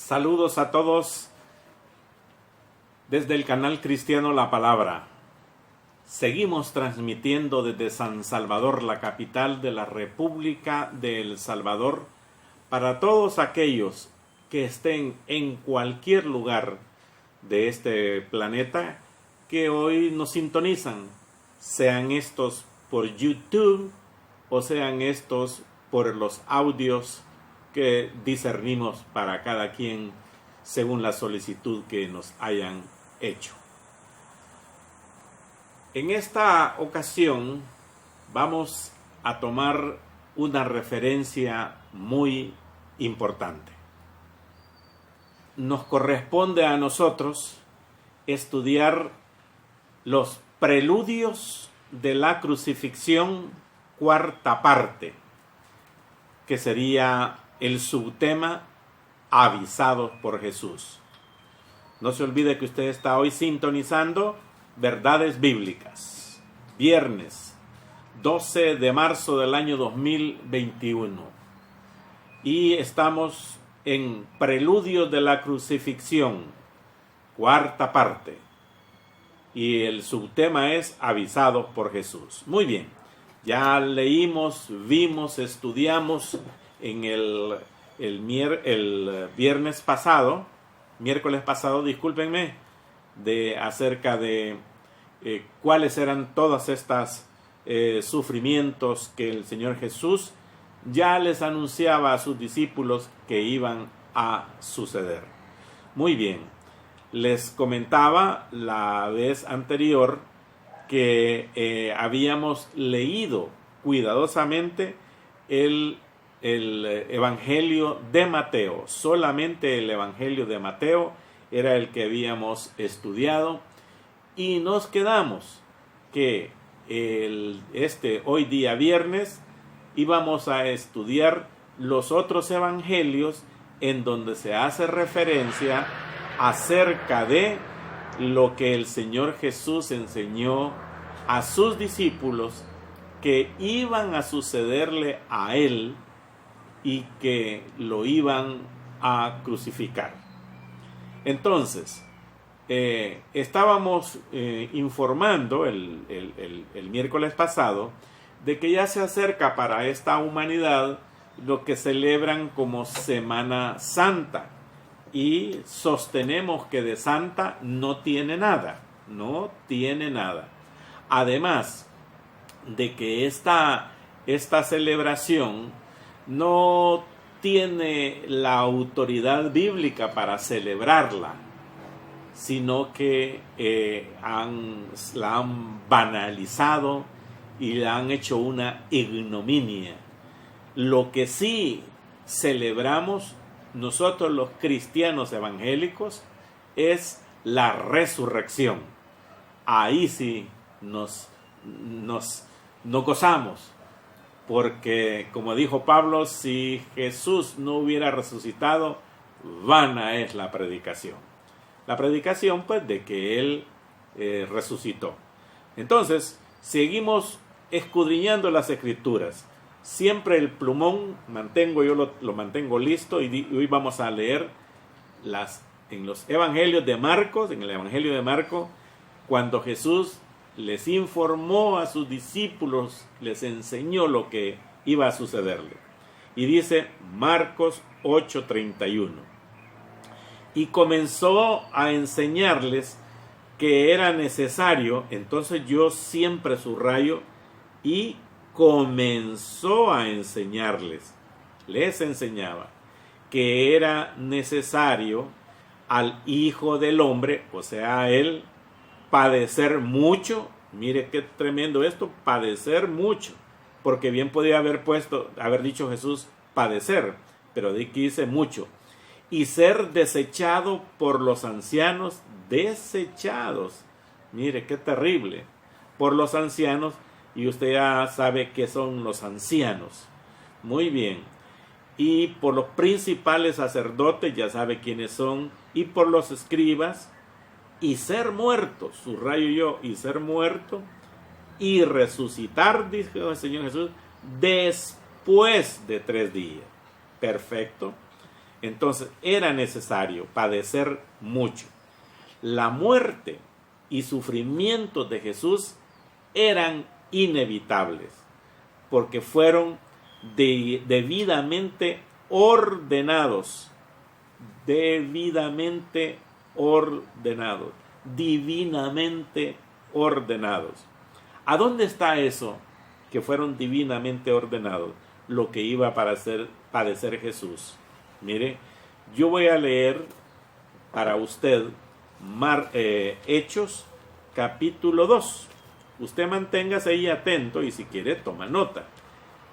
Saludos a todos desde el canal Cristiano La Palabra. Seguimos transmitiendo desde San Salvador, la capital de la República de El Salvador, para todos aquellos que estén en cualquier lugar de este planeta que hoy nos sintonizan, sean estos por YouTube o sean estos por los audios que discernimos para cada quien según la solicitud que nos hayan hecho. En esta ocasión vamos a tomar una referencia muy importante. Nos corresponde a nosotros estudiar los preludios de la crucifixión, cuarta parte, que sería el subtema avisados por Jesús. No se olvide que usted está hoy sintonizando Verdades Bíblicas, viernes 12 de marzo del año 2021. Y estamos en Preludio de la Crucifixión, cuarta parte. Y el subtema es Avisados por Jesús. Muy bien, ya leímos, vimos, estudiamos en el miércoles pasado, discúlpenme, acerca de cuáles eran todas estas sufrimientos que el Señor Jesús ya les anunciaba a sus discípulos que iban a suceder. Muy bien, les comentaba la vez anterior que habíamos leído cuidadosamente el Evangelio de Mateo. Solamente el Evangelio de Mateo era el que habíamos estudiado y nos quedamos que hoy día viernes íbamos a estudiar los otros evangelios en donde se hace referencia acerca de lo que el Señor Jesús enseñó a sus discípulos que iban a sucederle a Él y que lo iban a crucificar. Entonces, estábamos informando el miércoles pasado de que ya se acerca para esta humanidad lo que celebran como Semana Santa, y sostenemos que de santa no tiene nada. Además de que esta celebración no tiene la autoridad bíblica para celebrarla, sino que la han banalizado y la han hecho una ignominia. Lo que sí celebramos nosotros los cristianos evangélicos es la resurrección. Ahí sí nos gozamos, porque como dijo Pablo, si Jesús no hubiera resucitado, vana es la predicación. La predicación pues de que Él resucitó. Entonces seguimos escudriñando las Escrituras. Siempre el plumón lo mantengo listo, y hoy vamos a leer en los evangelios de Marcos, en el evangelio de Marcos, cuando Jesús les informó a sus discípulos, les enseñó lo que iba a sucederle. Y dice Marcos 8:31. Y comenzó a enseñarles que era necesario, entonces yo siempre subrayo, y comenzó a enseñarles, les enseñaba que era necesario al Hijo del Hombre, o sea, a Él, padecer mucho. Mire qué tremendo esto, padecer mucho, porque bien podía haber dicho Jesús padecer, pero aquí dice mucho, y ser desechado por los ancianos, desechados, mire qué terrible, por los ancianos. Y usted ya sabe qué son los ancianos. Muy bien. Y por los principales sacerdotes, ya sabe quiénes son. Y por los escribas. Y ser muerto, subrayo yo, y ser muerto. Y resucitar, dijo el Señor Jesús, después de 3 días. Perfecto. Entonces era necesario padecer mucho. La muerte y sufrimiento de Jesús eran inevitables, porque fueron debidamente ordenados, divinamente ordenados. ¿A dónde está eso que fueron divinamente ordenados? Lo que iba a padecer Jesús. Mire, yo voy a leer para usted Hechos capítulo 2. Usted manténgase ahí atento y si quiere toma nota.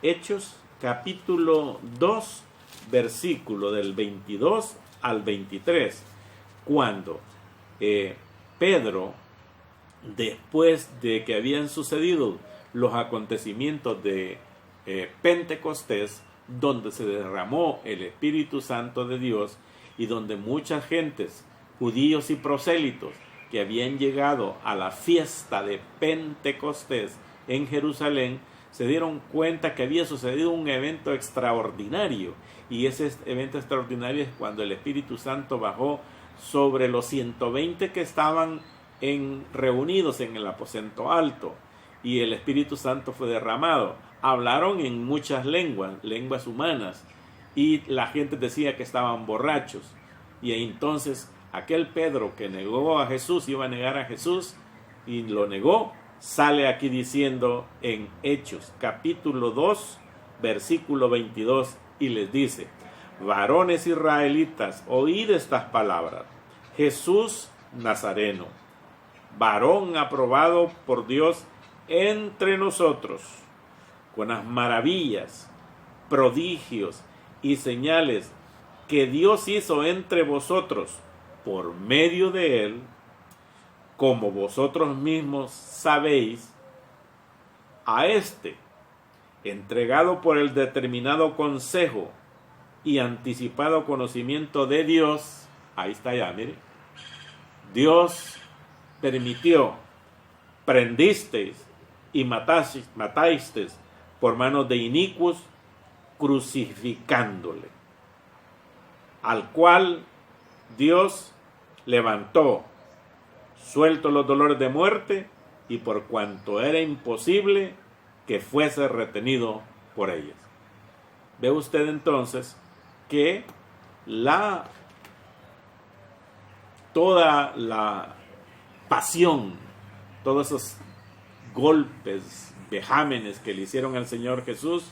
Hechos capítulo 2, versículo del 22 al 23. Cuando Pedro, después de que habían sucedido los acontecimientos de Pentecostés, donde se derramó el Espíritu Santo de Dios y donde muchas gentes, judíos y prosélitos, que habían llegado a la fiesta de Pentecostés en Jerusalén, se dieron cuenta que había sucedido un evento extraordinario, y ese evento extraordinario es cuando el Espíritu Santo bajó sobre los 120 que estaban reunidos en el aposento alto, y el Espíritu Santo fue derramado. Hablaron en muchas lenguas humanas, y la gente decía que estaban borrachos. Y entonces aquel Pedro que negó a Jesús, iba a negar a Jesús y lo negó, sale aquí diciendo en Hechos capítulo 2 versículo 22 y les dice: varones israelitas, oíd estas palabras. Jesús Nazareno, varón aprobado por Dios entre nosotros, con las maravillas, prodigios y señales que Dios hizo entre vosotros por medio de él, como vosotros mismos sabéis, a este, entregado por el determinado consejo y anticipado conocimiento de Dios, ahí está ya, mire, Dios permitió, prendisteis y matasteis por manos de inicuos, crucificándole, al cual Dios levantó, suelto los dolores de muerte, y por cuanto era imposible que fuese retenido por ellas. Ve usted entonces que toda la pasión, todos esos golpes, vejámenes que le hicieron al Señor Jesús,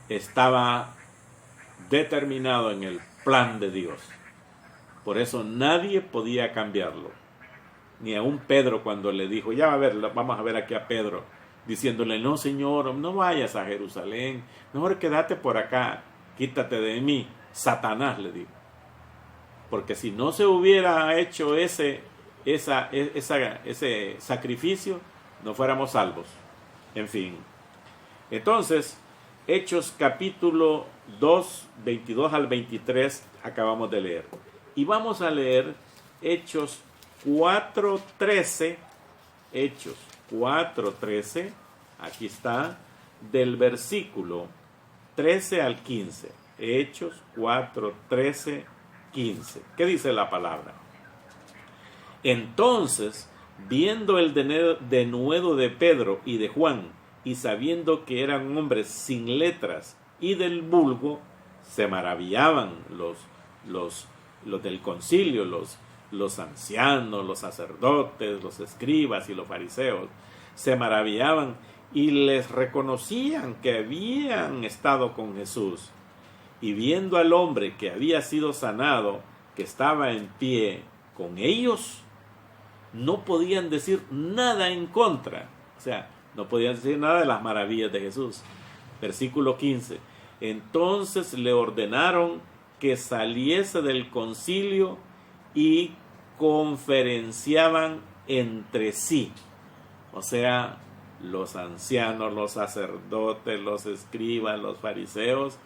estaba determinado en el plan de Dios. Por eso nadie podía cambiarlo. Ni aun Pedro, cuando le dijo, ya vamos a ver aquí a Pedro, diciéndole: no, Señor, no vayas a Jerusalén, mejor quédate por acá, quítate de mí, Satanás, le dijo. Porque si no se hubiera hecho ese sacrificio, no fuéramos salvos. En fin. Entonces, Hechos capítulo 2, 22 al 23, acabamos de leer. Y vamos a leer Hechos 4:13. Hechos 4:13. Aquí está, del versículo 13 al 15. Hechos 4:13, 15. ¿Qué dice la palabra? Entonces, viendo el denuedo de Pedro y de Juan, y sabiendo que eran hombres sin letras y del vulgo, se maravillaban los del concilio, los ancianos, los sacerdotes, los escribas y los fariseos. Se maravillaban y les reconocían que habían estado con Jesús. Y viendo al hombre que había sido sanado, que estaba en pie con ellos, no podían decir nada en contra. O sea, no podían decir nada de las maravillas de Jesús. Versículo 15. Entonces le ordenaron que saliese del concilio, y conferenciaban entre sí. O sea, los ancianos, los sacerdotes, los escribas, los fariseos,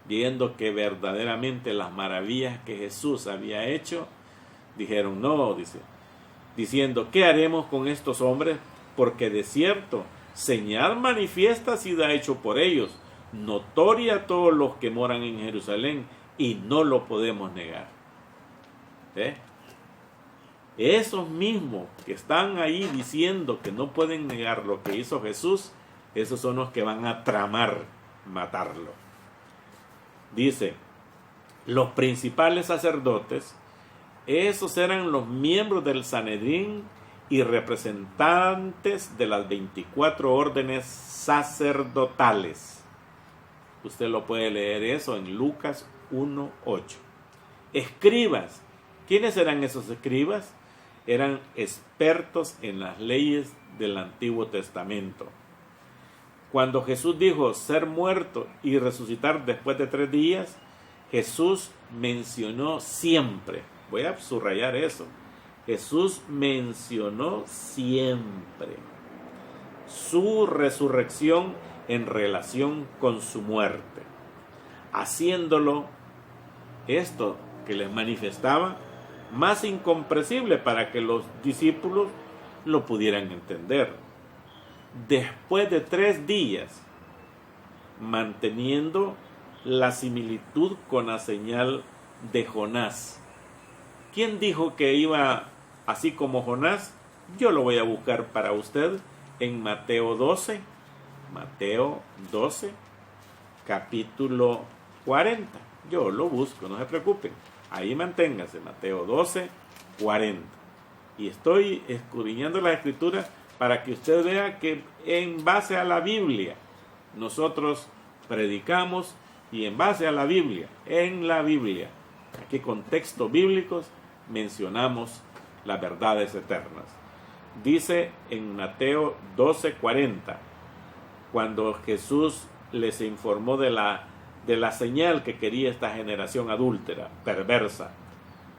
viendo que verdaderamente las maravillas que Jesús había hecho, dijeron: no, diciendo: ¿qué haremos con estos hombres? Porque de cierto, señal manifiesta ha sido hecho por ellos, notoria a todos los que moran en Jerusalén, y no lo podemos negar. ¿Eh? Esos mismos que están ahí diciendo que no pueden negar lo que hizo Jesús, esos son los que van a tramar matarlo. Dice, los principales sacerdotes, esos eran los miembros del Sanedrín y representantes de las 24 órdenes sacerdotales. Usted lo puede leer eso en Lucas 1:8. Escribas. ¿Quiénes eran esos escribas? Eran expertos en las leyes del Antiguo Testamento. Cuando Jesús dijo ser muerto y resucitar después de 3 días, Jesús mencionó siempre, voy a subrayar eso, Jesús mencionó siempre su resurrección en relación con su muerte, haciéndolo esto que les manifestaba más incomprensible para que los discípulos lo pudieran entender. Después de 3 días, manteniendo la similitud con la señal de Jonás. ¿Quién dijo que iba así como Jonás? Yo lo voy a buscar para usted en Mateo 12, capítulo 40. Yo lo busco, no se preocupen. Ahí manténgase, Mateo 12, 40. Y estoy escudriñando la escritura para que usted vea que en base a la Biblia nosotros predicamos, y en base a la Biblia, en la Biblia, aquí con textos bíblicos, mencionamos las verdades eternas. Dice en Mateo 12:40, cuando Jesús les informó de la señal que quería esta generación adúltera, perversa.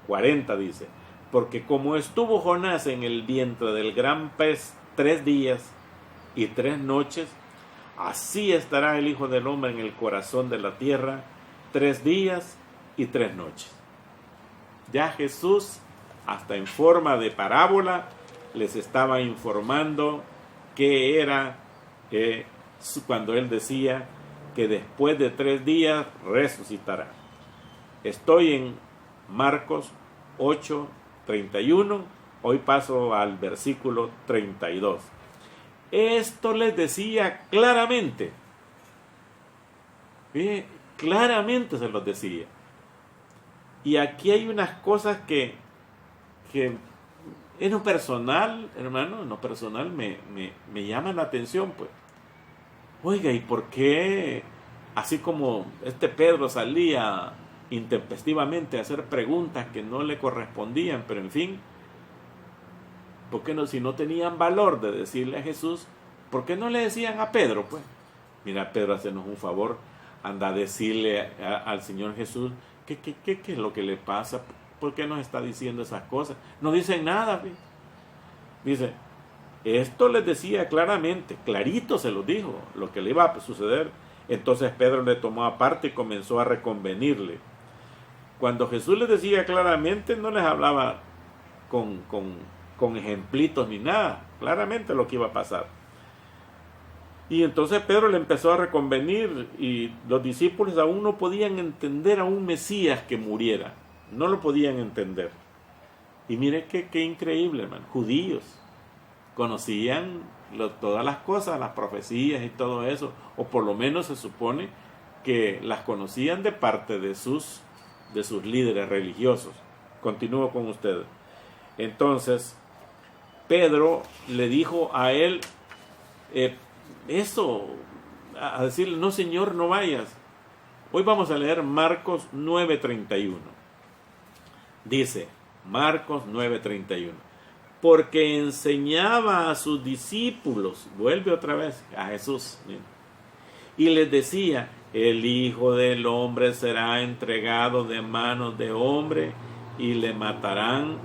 40 dice, porque como estuvo Jonás en el vientre del gran pez 3 días y 3 noches, así estará el Hijo del Hombre en el corazón de la tierra 3 días y 3 noches. Ya Jesús, hasta en forma de parábola, les estaba informando qué era cuando él decía que después de 3 días resucitará. Estoy en Marcos 8:31, hoy paso al versículo 32. Esto les decía claramente, claramente se los decía. Y aquí hay unas cosas que en lo personal, hermano, en lo personal me llaman la atención, pues. Oiga, ¿y por qué, así como este Pedro salía intempestivamente a hacer preguntas que no le correspondían, pero en fin, ¿por qué no, si no tenían valor de decirle a Jesús, por qué no le decían a Pedro, pues? Mira, Pedro, hacenos un favor, anda a decirle al Señor Jesús, ¿qué es lo que le pasa? ¿Por qué nos está diciendo esas cosas? No dicen nada, pues. Dice, esto les decía claramente, clarito se lo dijo, lo que le iba a suceder. Entonces Pedro le tomó aparte y comenzó a reconvenirle. Cuando Jesús les decía claramente, no les hablaba con ejemplitos ni nada, claramente lo que iba a pasar. Y entonces Pedro le empezó a reconvenir, y los discípulos aún no podían entender a un Mesías que muriera, no lo podían entender. Y mire qué increíble, hermano, judíos conocían todas las cosas, las profecías y todo eso, o por lo menos se supone que las conocían de parte de sus líderes religiosos. Continúo con ustedes. Entonces Pedro le dijo a él eso, a decirle, no Señor, no vayas. Hoy vamos a leer Marcos 9:31. Dice Marcos 9:31, porque enseñaba a sus discípulos, vuelve otra vez a Jesús, y les decía, el Hijo del Hombre será entregado de manos de hombre y le matarán,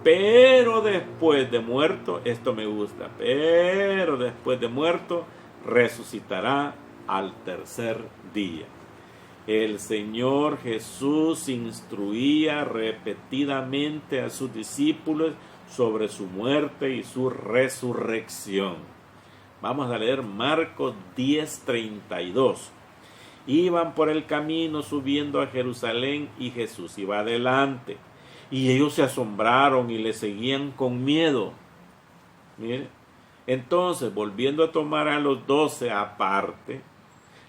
pero después de muerto, esto me gusta, pero después de muerto resucitará al 3er día. El Señor Jesús instruía repetidamente a sus discípulos sobre su muerte y su resurrección. Vamos a leer Marcos 10:32. Iban por el camino subiendo a Jerusalén y Jesús iba adelante. Y ellos se asombraron y le seguían con miedo. Mire. Entonces, volviendo a tomar a los 12 aparte,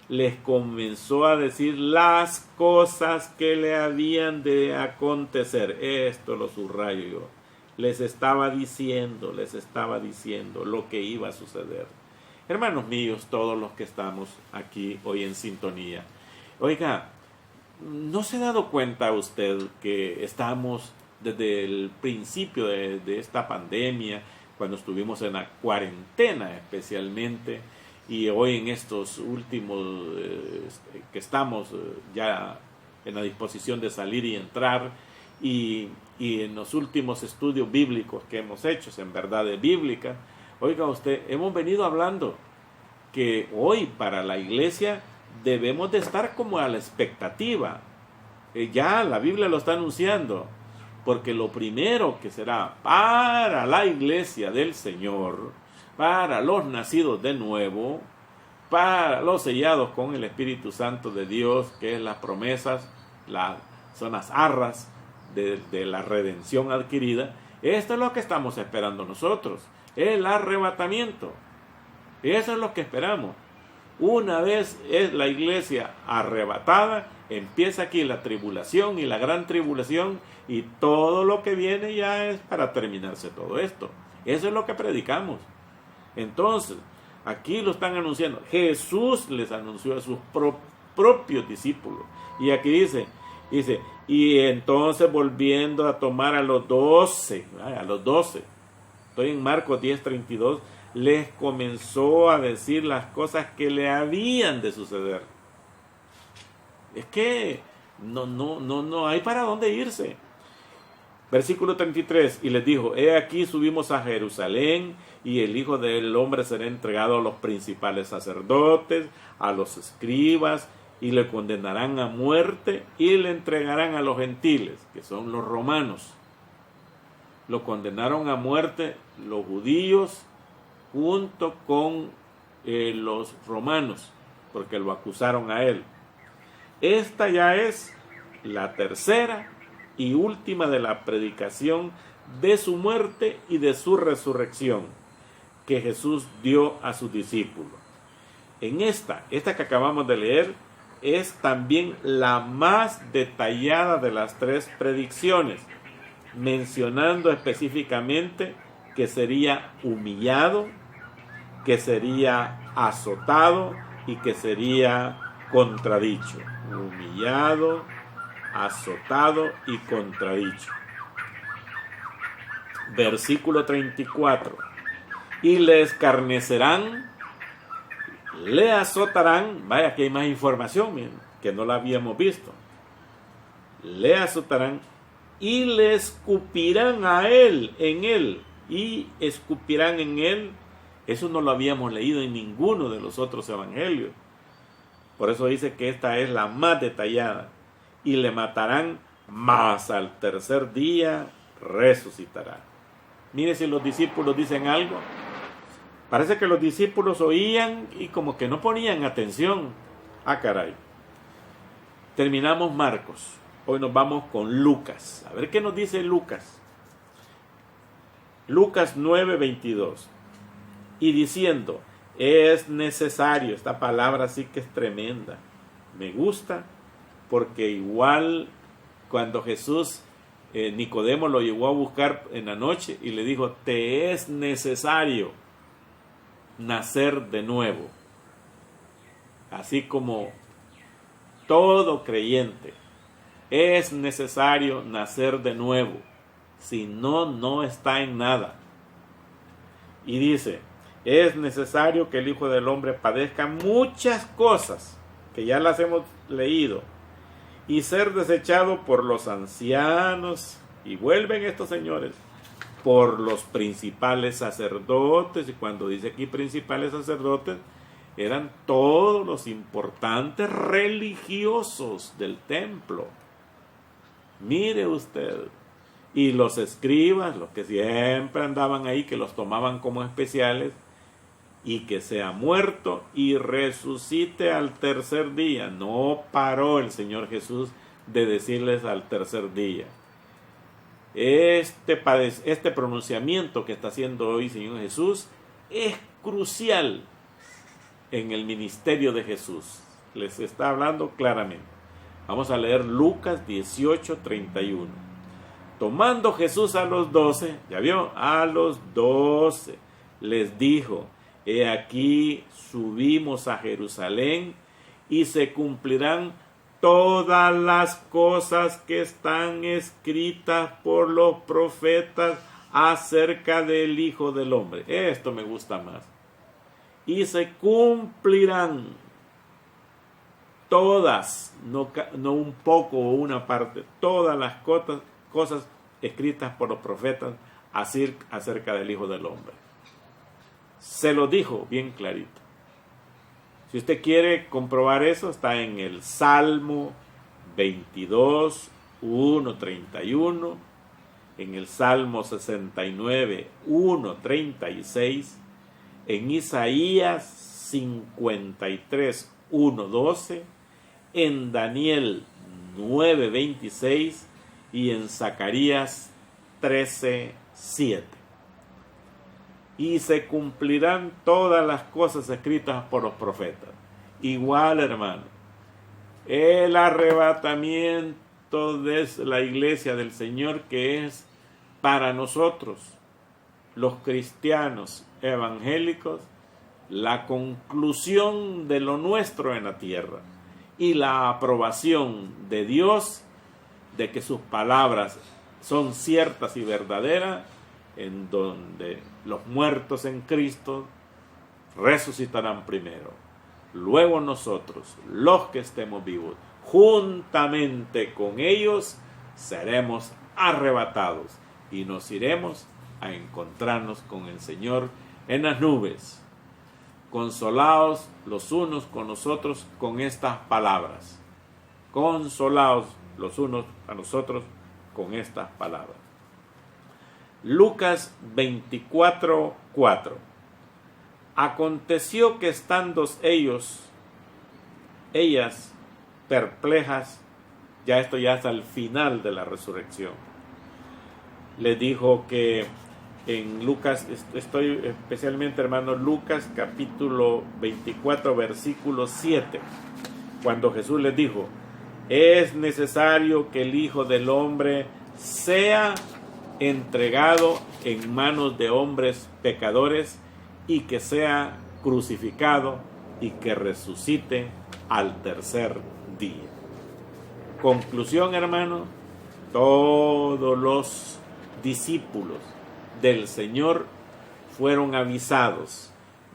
les comenzó a decir las cosas que le habían de acontecer. Esto lo subrayo yo. Les estaba diciendo lo que iba a suceder. Hermanos míos, todos los que estamos aquí hoy en sintonía. Oiga, ¿no se ha dado cuenta usted que estamos desde el principio de esta pandemia, cuando estuvimos en la cuarentena especialmente, y hoy en estos últimos que estamos ya en la disposición de salir y entrar, y en los últimos estudios bíblicos que hemos hecho en verdades bíblicas? Oiga usted, hemos venido hablando que hoy para la iglesia debemos de estar como a la expectativa. Ya la Biblia lo está anunciando, porque lo primero que será para la iglesia del Señor, para los nacidos de nuevo, para los sellados con el Espíritu Santo de Dios, que es las promesas, son las arras de la redención adquirida. Esto es lo que estamos esperando nosotros, el arrebatamiento. Eso es lo que esperamos. Una vez es la iglesia arrebatada, empieza aquí la tribulación y la gran tribulación, y todo lo que viene ya es para terminarse todo esto. Eso es lo que predicamos. Entonces, aquí lo están anunciando. Jesús les anunció a sus propios discípulos. Y aquí dice, y entonces volviendo a tomar a los 12, estoy en Marcos 10:32, les comenzó a decir las cosas que le habían de suceder. Es que no hay para dónde irse. Versículo 33, y les dijo, he aquí subimos a Jerusalén, y el Hijo del Hombre será entregado a los principales sacerdotes, a los escribas, y le condenarán a muerte, y le entregarán a los gentiles, que son los romanos. Lo condenaron a muerte los judíos, junto con los romanos, porque lo acusaron a él. Esta ya es la tercera y última de la predicación de su muerte y de su resurrección que Jesús dio a sus discípulos. En esta que acabamos de leer, es también la más detallada de las 3 predicciones, mencionando específicamente que sería humillado, que sería azotado y que sería contradicho. Humillado, azotado y contradicho. Versículo 34. Y le escarnecerán, le azotarán. Vaya, que hay más información, miren, que no la habíamos visto. Le azotarán y le escupirán a él, en él, y escupirán en él. Eso no lo habíamos leído en ninguno de los otros evangelios. Por eso dice que esta es la más detallada. Y le matarán, mas al tercer día resucitará. Mire si los discípulos dicen algo. Parece que los discípulos oían y como que no ponían atención. Ah, caray. Terminamos Marcos. Hoy nos vamos con Lucas. A ver qué nos dice Lucas. Lucas 9:22. Y diciendo, es necesario, esta palabra sí que es tremenda. Me gusta porque igual cuando Jesús, Nicodemo lo llevó a buscar en la noche y le dijo, te es necesario nacer de nuevo. Así como todo creyente, es necesario nacer de nuevo. Si no, no está en nada. Y dice, es necesario que el Hijo del Hombre padezca muchas cosas, que ya las hemos leído, y ser desechado por los ancianos, y vuelven estos señores, por los principales sacerdotes. Y cuando dice aquí principales sacerdotes, eran todos los importantes religiosos del templo. Mire usted, y los escribas, los que siempre andaban ahí, que los tomaban como especiales, y que sea muerto y resucite al tercer día. No paró el Señor Jesús de decirles al tercer día. Este pronunciamiento que está haciendo hoy Señor Jesús es crucial en el ministerio de Jesús. Les está hablando claramente. Vamos a leer Lucas 18:31. Tomando Jesús a los 12, ¿ya vio? A los 12 les dijo: he aquí subimos a Jerusalén y se cumplirán todas las cosas que están escritas por los profetas acerca del Hijo del Hombre. Esto me gusta más. Y se cumplirán todas, no un poco o una parte, todas las cosas escritas por los profetas acerca del Hijo del Hombre. Se lo dijo bien clarito. Si usted quiere comprobar eso, está en el Salmo 22, 1:31, en el Salmo 69, 1:36, en Isaías 53, 1:12, en Daniel 9:26 y en Zacarías 13:7. Y se cumplirán todas las cosas escritas por los profetas. Igual, hermano, el arrebatamiento de la iglesia del Señor, que es para nosotros, los cristianos evangélicos, la conclusión de lo nuestro en la tierra y la aprobación de Dios de que sus palabras son ciertas y verdaderas, en donde los muertos en Cristo resucitarán primero. Luego nosotros, los que estemos vivos, juntamente con ellos, seremos arrebatados y nos iremos a encontrarnos con el Señor en las nubes, consolados los unos con los otros con estas palabras. Consolados los unos a nosotros con estas palabras. Lucas 24:4. Aconteció que estando ellas perplejas, ya esto ya es al final de la resurrección, le dijo que en Lucas, estoy especialmente, hermano, Lucas capítulo 24, versículo 7, cuando Jesús les dijo: es necesario que el Hijo del Hombre sea entregado en manos de hombres pecadores y que sea crucificado y que resucite al tercer día. Conclusión, hermano, todos los discípulos del Señor fueron avisados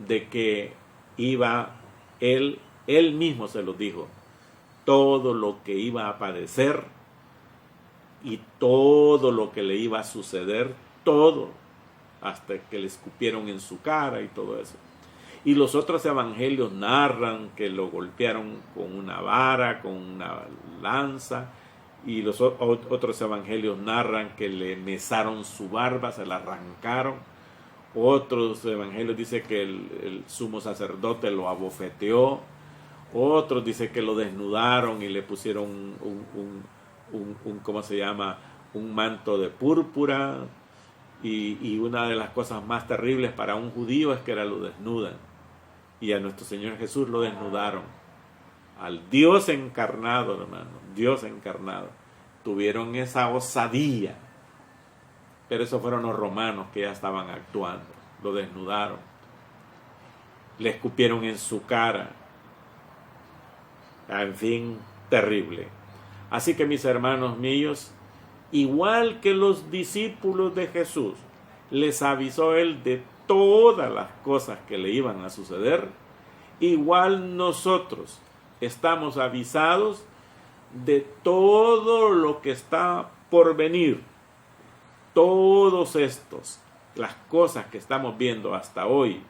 de que iba él mismo se los dijo, todo lo que iba a padecer y todo lo que le iba a suceder, todo, hasta que le escupieron en su cara y todo eso. Y los otros evangelios narran que lo golpearon con una vara, con una lanza, y los otros evangelios narran que le mesaron su barba, se la arrancaron. Otros evangelios dicen que el sumo sacerdote lo abofeteó. Otros dicen que lo desnudaron y le pusieron ¿cómo se llama? Un manto de púrpura. Y una de las cosas más terribles para un judío es que lo desnudan. Y a nuestro Señor Jesús lo desnudaron. Al Dios encarnado, hermano, Dios encarnado. Tuvieron esa osadía. Pero esos fueron los romanos que ya estaban actuando. Lo desnudaron. Le escupieron en su cara. En fin, terrible. Así que, mis hermanos míos, igual que los discípulos de Jesús, les avisó él de todas las cosas que le iban a suceder, igual nosotros estamos avisados de todo lo que está por venir. Todos las cosas que estamos viendo hasta hoy,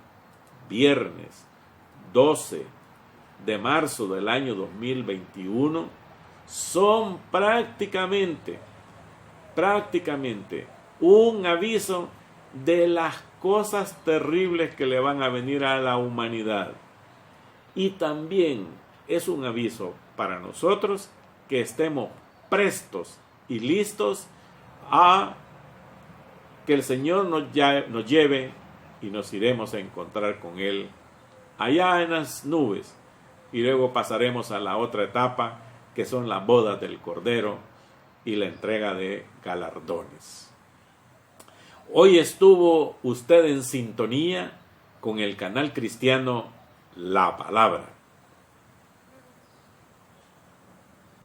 viernes 12 de marzo del año 2021, son prácticamente un aviso de las cosas terribles que le van a venir a la humanidad. Y también es un aviso para nosotros que estemos prestos y listos a que el Señor nos lleve y nos iremos a encontrar con Él allá en las nubes. Y luego pasaremos a la otra etapa, que son las bodas del Cordero y la entrega de galardones. Hoy estuvo usted en sintonía con el canal cristiano La Palabra.